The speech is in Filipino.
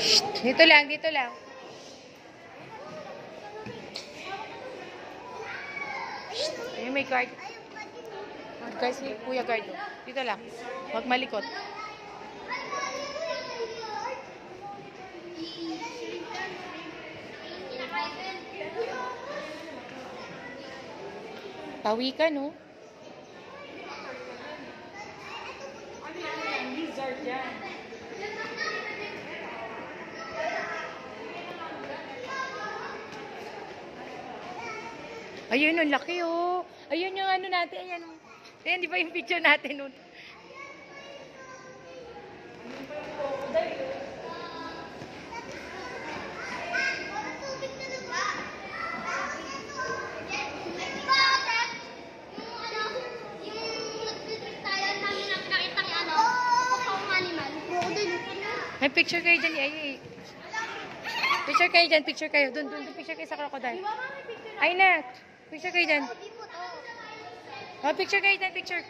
Shh, dito lang, dito lang. Shh, ayun may guard. Guys, kuya guard. Dito lang. Huwag malikot. Pawi ka, no? Ayun, ang laki, oh. Ayun yung ano natin. Ayan, oh. Ayan, di ba yung picture natin, oh. May picture kayo dyan, ay. Picture kayo dyan, picture kayo. Doon, picture kayo sa crocodile. Ay na, picture kayo dyan. Oh, picture kayo dyan, picture.